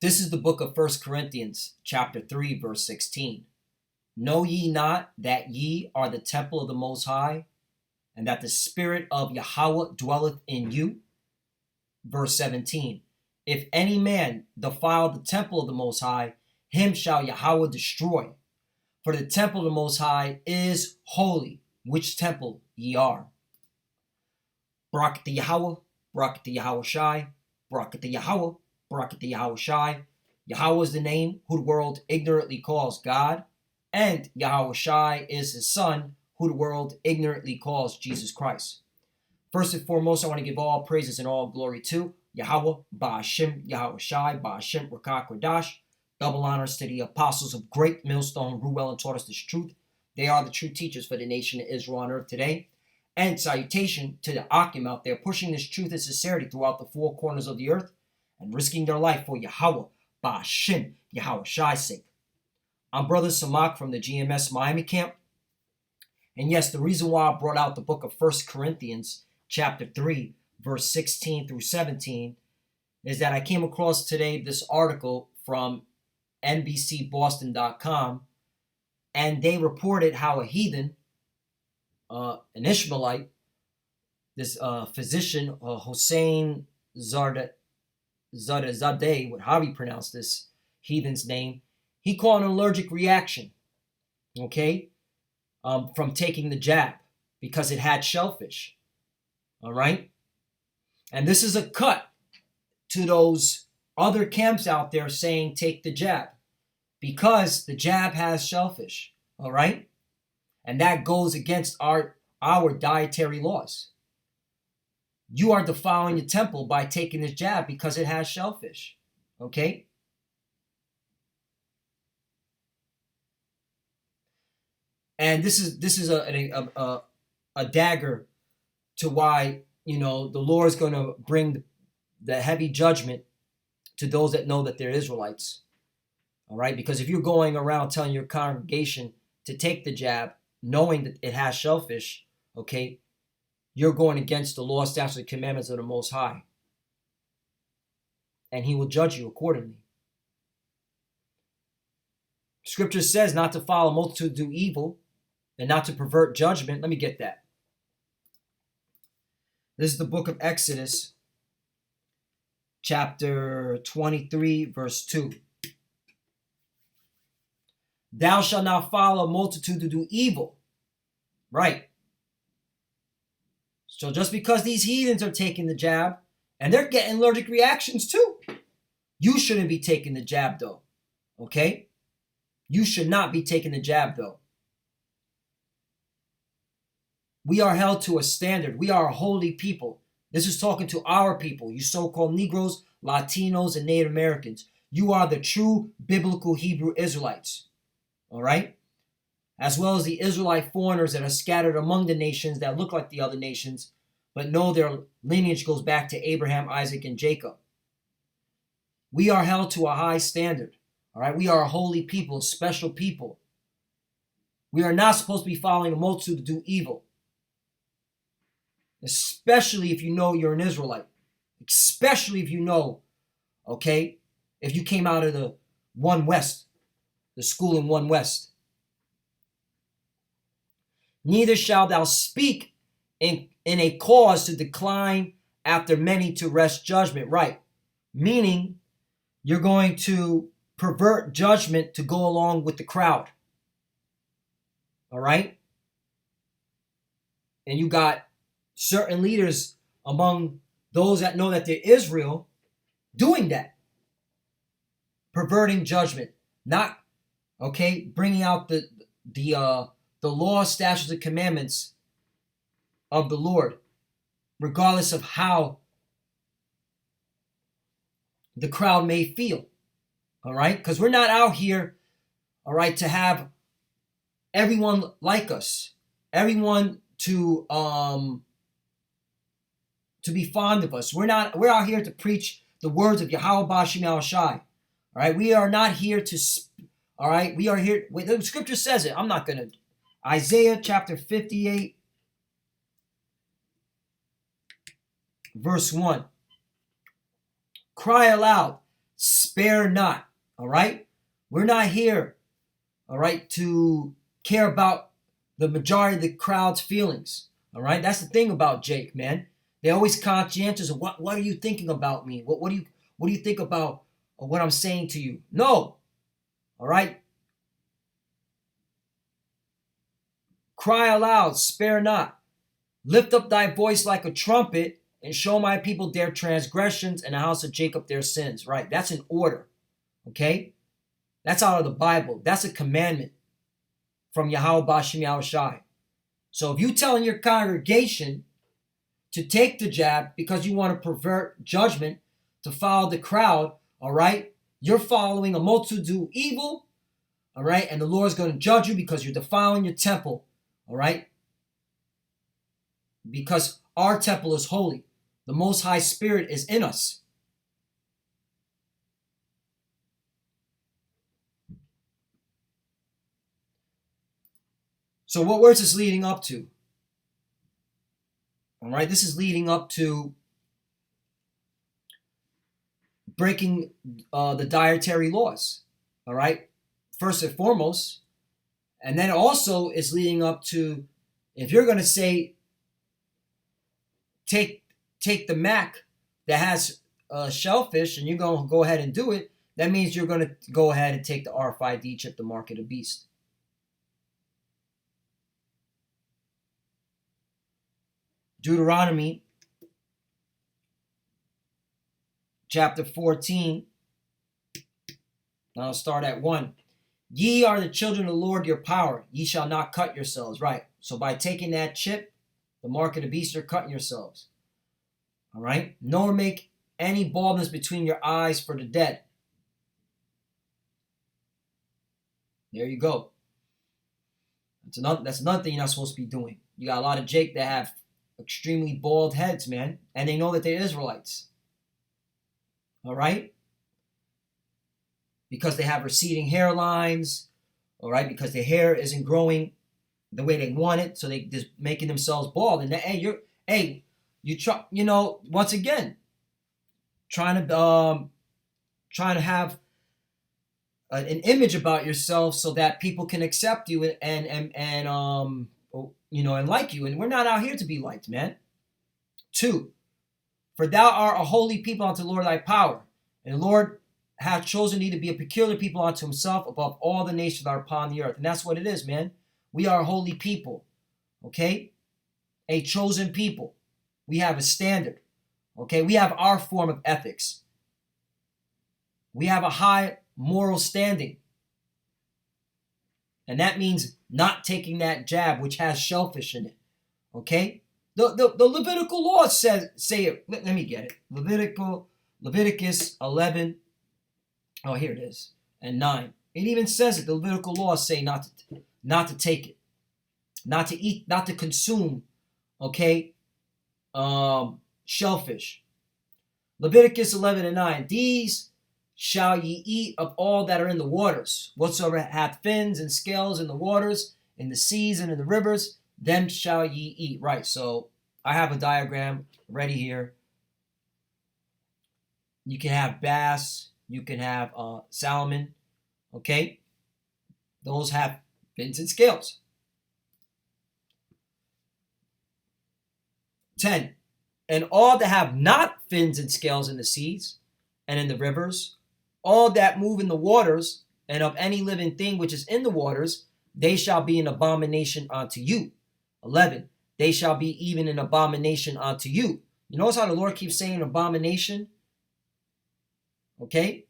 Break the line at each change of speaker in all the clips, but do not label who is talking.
This is the book of 1 Corinthians, chapter 3, verse 16. Know ye not that ye are the temple of the Most High, and that the Spirit of Yahweh dwelleth in you? Verse 17. If any man defile the temple of the Most High, him shall Yahweh destroy. For the temple of the Most High is holy, which temple ye are. Barak the Yahweh, Barak the Yahweh Shai, Barak the Yahweh, Barak the Yahweh Shai. Yahweh is the name who the world ignorantly calls God, and Yahweh Shai is his son, who the world ignorantly calls Jesus Christ. First and foremost, I want to give all praises and all glory to Yahweh, Ba'ashem, Yahweh Shai, Ba'ashem, Rakak, Radash. Double honors to the apostles of great millstone, Ruel, and taught us this truth. They are the true teachers for the nation of Israel on earth today. And salutation to the Akim out there, pushing this truth and sincerity throughout the four corners of the earth and risking their life for Yahweh, Ba'ashem, Yahweh Shai's sake. I'm Brother Samak from the GMS Miami camp. And yes, the reason why I brought out the book of 1 Corinthians, chapter 3, verse 16 through 17, is that I came across today this article from NBCBoston.com, and they reported how a heathen, an Ishmaelite, this physician, Hossein Zadeh, how he pronounced this heathen's name, he caught an allergic reaction, from taking the jab because it had shellfish, all right? And this is a cut to those other camps out there saying take the jab because the jab has shellfish, all right? And that goes against our dietary laws. You are defiling the temple by taking this jab because it has shellfish, okay? And this is a dagger to why, the Lord is going to bring the heavy judgment to those that know that they're Israelites. All right? Because if you're going around telling your congregation to take the jab, knowing that it has shellfish, okay, you're going against the law, statutes, and commandments of the Most High. And he will judge you accordingly. Scripture says not to follow a multitude to do evil and not to pervert judgment. Let me get that. This is the book of Exodus, chapter 23, verse 2. Thou shalt not follow a multitude to do evil. Right. So just because these heathens are taking the jab, and they're getting allergic reactions too, you shouldn't be taking the jab though. Okay? You should not be taking the jab though. We are held to a standard. We are a holy people. This is talking to our people, you so-called Negroes, Latinos, and Native Americans. You are the true biblical Hebrew Israelites. All right? As well as the Israelite foreigners that are scattered among the nations that look like the other nations, but know their lineage goes back to Abraham, Isaac, and Jacob. We are held to a high standard. All right? We are a holy people, a special people. We are not supposed to be following a multitude to do evil. Especially if you know you're an Israelite. Especially if you know, if you came out of the One West, the school in One West. Neither shalt thou speak in a cause to decline after many to wrest judgment. Right. Meaning you're going to pervert judgment to go along with the crowd. All right. And you got certain leaders among those that know that they're Israel doing that. Perverting judgment. Not, bringing out the law, statutes, and commandments of the Lord, regardless of how the crowd may feel. All right? Because we're not out here, all right, to have everyone like us. Everyone to be fond of us. We're out here to preach the words of Yahweh Ba'ashem Yahweh Shai. All right? We are not here to, all right? We are here, the scripture says it. I'm not going to. Isaiah chapter 58, verse 1. Cry aloud, spare not. All right? We're not here, all right, to care about the majority of the crowd's feelings. All right? That's the thing about Jake, man. They're always conscientious of what are you thinking about me? What do you think about what I'm saying to you? No. All right? Cry aloud, spare not. Lift up thy voice like a trumpet and show my people their transgressions and the house of Jacob their sins. Right? That's an order. Okay? That's out of the Bible. That's a commandment from Yahweh Bashem Yahushai. So if you telling your congregation to take the jab because you want to pervert judgment, to follow the crowd, all right, you're following a multitude do evil, all right, and the Lord's going to judge you because you're defiling your temple, all right, because our temple is holy. The Most High Spirit is in us. So where's this leading up to? All right, this is leading up to breaking the dietary laws. All right, first and foremost, and then also is leading up to, if you're going to say take the Mac that has Shellfish and you're going to go ahead and do it, that means you're going to go ahead and take the RFID chip, the mark of the beast. Deuteronomy chapter 14. I'll start at 1. Ye are the children of the Lord your power. Ye shall not cut yourselves. Right. So by taking that chip, the mark of the beast, you're cutting yourselves. All right. Nor make any baldness between your eyes for the dead. There you go. That's another thing you're not supposed to be doing. You got a lot of Jake that have extremely bald heads, man, and they know that they're Israelites. All right? Because they have receding hairlines, all right? Because their hair isn't growing the way they want it, so they just making themselves bald. And once again, trying to have an image about yourself so that people can accept you and like you. And we're not out here to be liked, man. 2, for thou art a holy people unto the Lord thy power, and the Lord hath chosen thee to be a peculiar people unto himself above all the nations that are upon the earth. And that's what it is, man. We are a holy people, okay? A chosen people. We have a standard, okay? We have our form of ethics. We have a high moral standing. And that means not taking that jab which has shellfish in it. Okay? The Levitical laws say it. Let me get it. Leviticus 11. Oh, here it is. And 9. It even says it. The Levitical laws say not to take it. Not to eat, not to consume, okay? Shellfish. Leviticus 11 and 9. These shall ye eat of all that are in the waters. Whatsoever hath fins and scales in the waters, in the seas and in the rivers, them shall ye eat. Right, so I have a diagram ready here. You can have bass. You can have salmon. Okay? Those have fins and scales. 10. And all that have not fins and scales in the seas and in the rivers, all that move in the waters, and of any living thing which is in the waters, they shall be an abomination unto you. 11. They shall be even an abomination unto you. You notice how the Lord keeps saying abomination? Okay?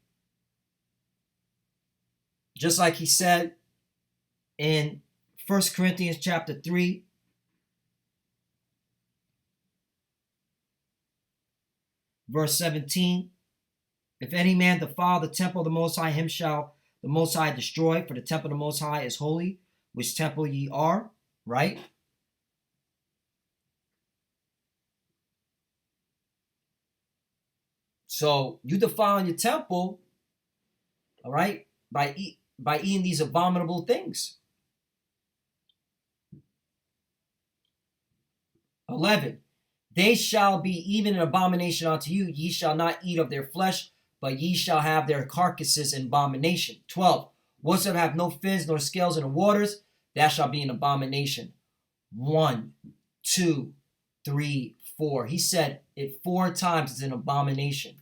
Just like he said in 1 Corinthians chapter 3, verse 17. If any man defile the temple of the Most High, him shall the Most High destroy, for the temple of the Most High is holy, which temple ye are, right? So you defiling your temple, all right, by eating these abominable things. 11. They shall be even an abomination unto you. Ye shall not eat of their flesh, but ye shall have their carcasses in abomination. 12. Whatsoever have no fins nor scales in the waters, that shall be an abomination. 1, 2, 3, 4. He said it 4 times. It's an abomination.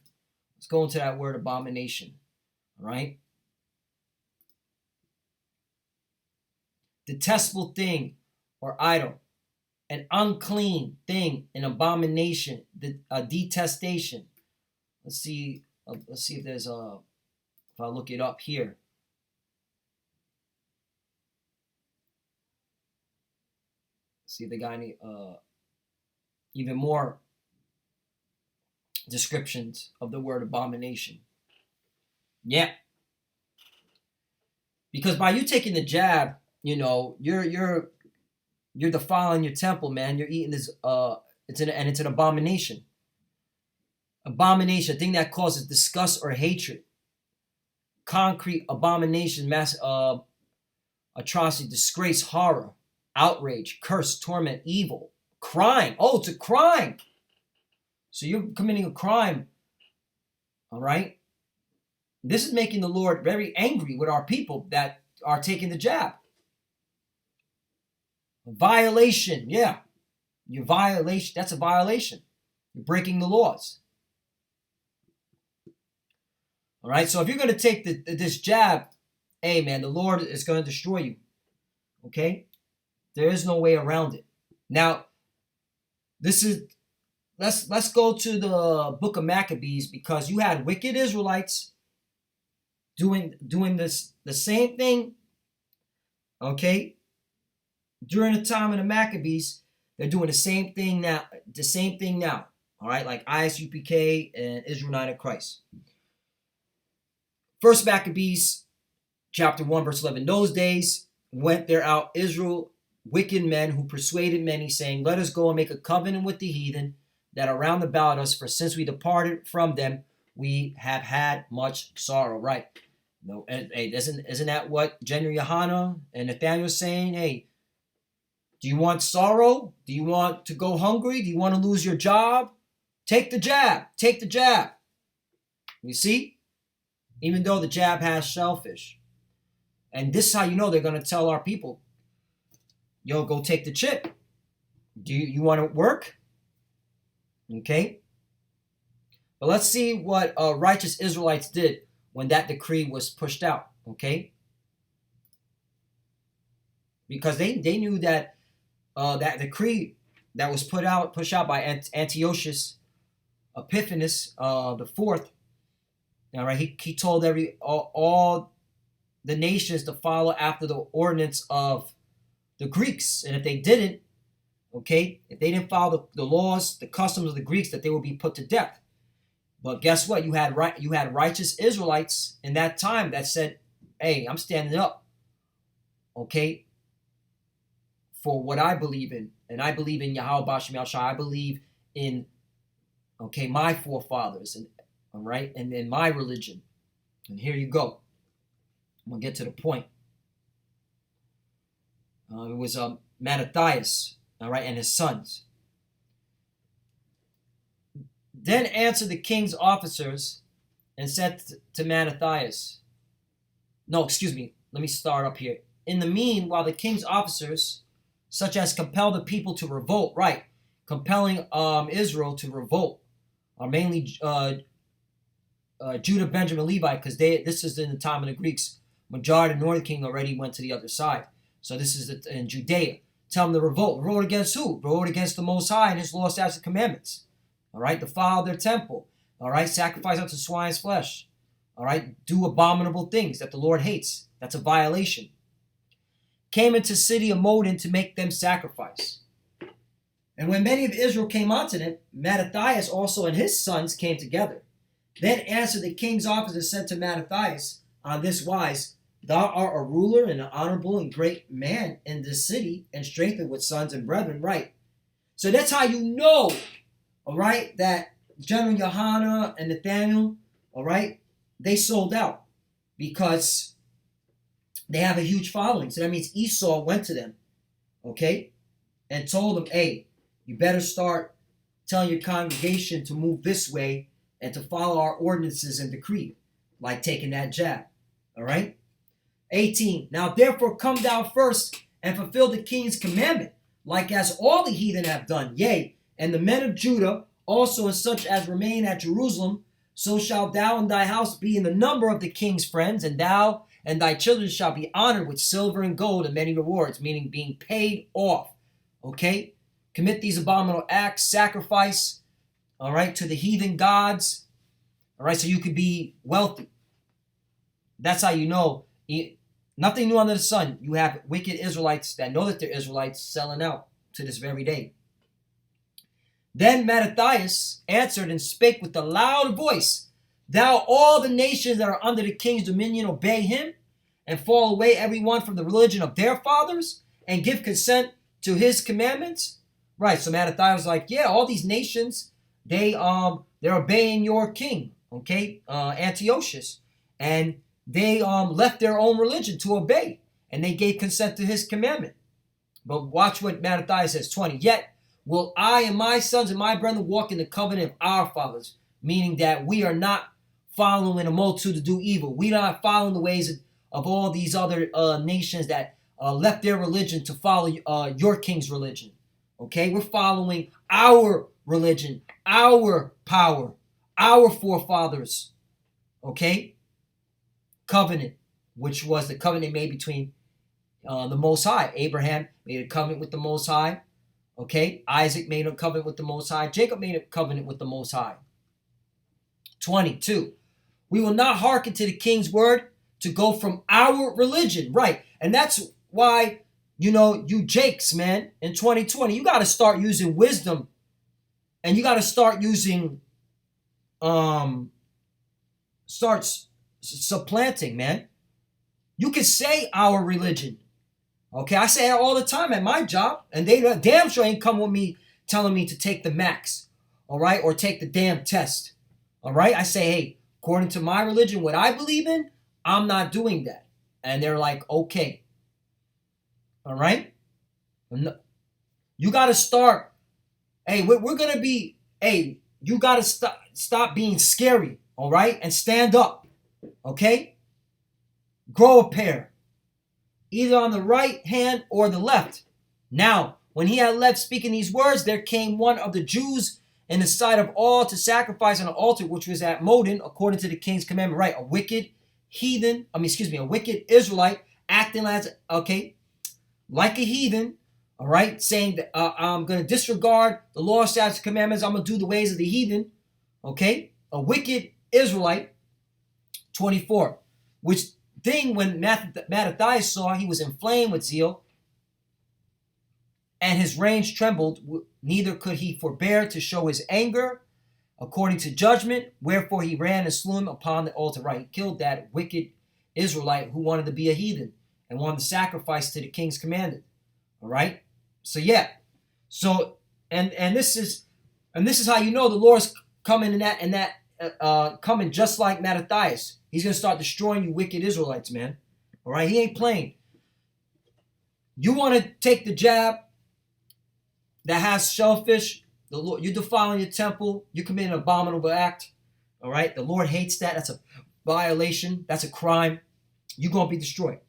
Let's go into that word abomination. All right. Detestable thing or idol. An unclean thing, an abomination, a detestation. Let's see if there's a, if I look it up here. See if they got any even more descriptions of the word abomination. Yeah. Because by you taking the jab, you know, you're defiling your temple, man. You're eating this it's an abomination. Abomination, a thing that causes disgust or hatred. Concrete abomination, mass atrocity, disgrace, horror, outrage, curse, torment, evil, crime. Oh, it's a crime. So you're committing a crime. All right. This is making the Lord very angry with our people that are taking the jab. Violation, yeah. Your violation, that's a violation. You're breaking the laws. All right, so if you're going to take this jab, hey, man, the Lord is going to destroy you. Okay? There is no way around it. Now, this is, let's go to the book of Maccabees, because you had wicked Israelites doing this, the same thing, okay? During the time of the Maccabees, they're doing the same thing now. All right, like ISUPK and Israel United Christ. First Maccabees, chapter 1, verse 11. Those days went there out Israel, wicked men who persuaded many, saying, let us go and make a covenant with the heathen that are round about us, for since we departed from them, we have had much sorrow. Right? No, and hey, isn't that what General Johanna and Nathaniel are saying? Hey, do you want sorrow? Do you want to go hungry? Do you want to lose your job? Take the jab. Take the jab. You see? Even though the jab has shellfish. And this is how you know they're going to tell our people, yo, go take the chip. Do you want to work? Okay. But let's see what righteous Israelites did when that decree was pushed out. Okay. Because they knew that that decree that was pushed out by Antiochus Epiphanes the fourth. All right, he told all the nations to follow after the ordinance of the Greeks, and if they didn't, okay, if they didn't follow the laws, the customs of the Greeks, that they would be put to death. But guess what? You had righteous Israelites in that time that said, "Hey, I'm standing up, okay, for what I believe in, and I believe in Yahweh B'Shem Yahushua. I believe in, okay, my forefathers, and all right, and in my religion." And here you go. I'm gonna get to the point. It was Mattathias, all right, and his sons. Then answered the king's officers and said to Mattathias, no, excuse me, let me start up here. In the meanwhile, the king's officers, such as compel the people to revolt, right, compelling Israel to revolt, are mainly Judah, Benjamin, Levi, because this is in the time of the Greeks. Majority of the northern king already went to the other side. So this is in Judea. Tell them to revolt. Revolt against who? Revolt against the Most High and his law, statutes, and commandments. All right? Defile their temple. All right? Sacrifice unto swine's flesh. All right? Do abominable things that the Lord hates. That's a violation. Came into the city of Modin to make them sacrifice. And when many of Israel came unto them, Mattathias also and his sons came together. Then answered the king's officer and said to Mattathias on this wise, thou art a ruler and an honorable and great man in this city, and strengthened with sons and brethren. Right. So that's how you know, all right, that General Johanna and Nathaniel, all right, they sold out because they have a huge following. So that means Esau went to them, okay, and told them, hey, you better start telling your congregation to move this way and to follow our ordinances and decree, like taking that jab. All right? 18. Now therefore come thou first and fulfill the king's commandment, like as all the heathen have done. Yea, and the men of Judah also, and such as remain at Jerusalem, so shalt thou and thy house be in the number of the king's friends, and thou and thy children shall be honored with silver and gold and many rewards, meaning being paid off. Okay? Commit these abominable acts, sacrifice, all right, to the heathen gods, all right, so you could be wealthy. That's how you know. Nothing new under the sun. You have wicked Israelites that know that they're Israelites selling out to this very day. Then Mattathias answered and spake with a loud voice, Thou all the nations that are under the king's dominion obey him, and fall away every one from the religion of their fathers, and give consent to his commandments. Right, so Mattathias was like, yeah, all these nations, they're obeying your king, okay, Antiochus, and they left their own religion to obey, and they gave consent to his commandment. But watch what Mattathias says, 20. Yet will I and my sons and my brethren walk in the covenant of our fathers, meaning that we are not following a multitude to do evil. We are not following the ways of all these other nations that left their religion to follow your king's religion. Okay, we're following our religion, our power, our forefathers. Okay, covenant, which was the covenant made between the Most High. Abraham made a covenant with the Most High. Okay, Isaac made a covenant with the Most High. Jacob made a covenant with the Most High. 22. We will not hearken to the king's word to go from our religion. Right, and that's why, you know, you Jakes, man, in 2020, you got to start using wisdom, and you got to start using, supplanting, man. You can say our religion. Okay, I say it all the time at my job, and they damn sure ain't come with me telling me to take the max, all right, or take the damn test, all right? I say, hey, according to my religion, what I believe in, I'm not doing that. And they're like, okay, all right? You got to start, hey, we're going to be, hey, you got to stop being scary, all right, and stand up, okay? Grow a pair, either on the right hand or the left. Now, when he had left speaking these words, there came one of the Jews in the sight of all to sacrifice on an altar which was at Modin, according to the king's commandment. Right, a wicked Israelite acting as, okay, like a heathen, all right, saying that I'm going to disregard the law, statutes, commandments. I'm going to do the ways of the heathen, okay? A wicked Israelite. 24, which thing when Mattathias saw, he was inflamed with zeal, and his reins trembled, neither could he forbear to show his anger according to judgment, wherefore he ran and slew him upon the altar. Right, he killed that wicked Israelite who wanted to be a heathen and wanted to sacrifice to the king's commandment. All right, so yeah, so and this is how you know the Lord's coming coming just like Mattathias. He's going to start destroying you wicked Israelites, man. All right? He ain't playing. You want to take the jab that has shellfish, the Lord, you're defiling your temple, you commit an abominable act. All right? The Lord hates that. That's a violation. That's a crime. You're going to be destroyed.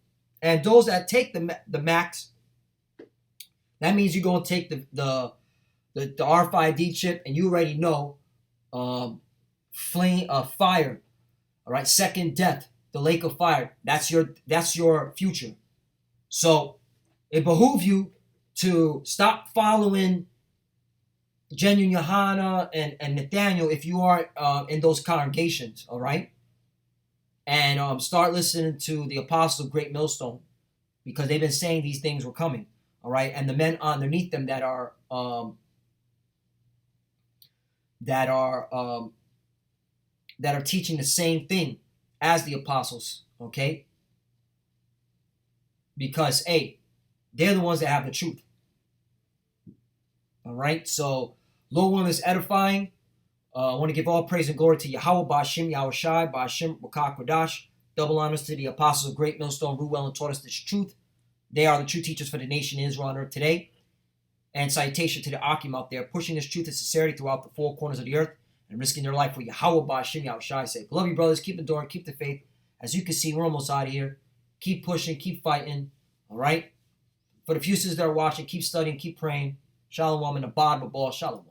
And those that take the max, that means you're going to take the RFID chip, and you already know fire. All right, second death, the lake of fire. That's your future. So it behooves you to stop following Genuine Johanna and Nathaniel if you are in those congregations. All right, and start listening to the apostles of Great Millstone, because they've been saying these things were coming. All right, and the men underneath them that are teaching the same thing as the apostles, okay? Because, hey, they're the ones that have the truth. All right? So, Lord willing is edifying. I want to give all praise and glory to Yahweh, Ba'ashim, Yahushai, Ba'ashim, Rakah, Kodash. Double honors to the apostles of Great Millstone, who well and taught us this truth. They are the true teachers for the nation of Israel on earth today. And salutation to the Akim out there, pushing this truth and sincerity throughout the four corners of the earth. and risking their life for Yahweh Ba'Shem Yahushai sake. Love you, brothers. Keep enduring. Keep the faith. As you can see, we're almost out of here. Keep pushing. Keep fighting. All right? For the few sisters that are watching, keep studying. Keep praying. Shalom and abad b'ball. Shalom.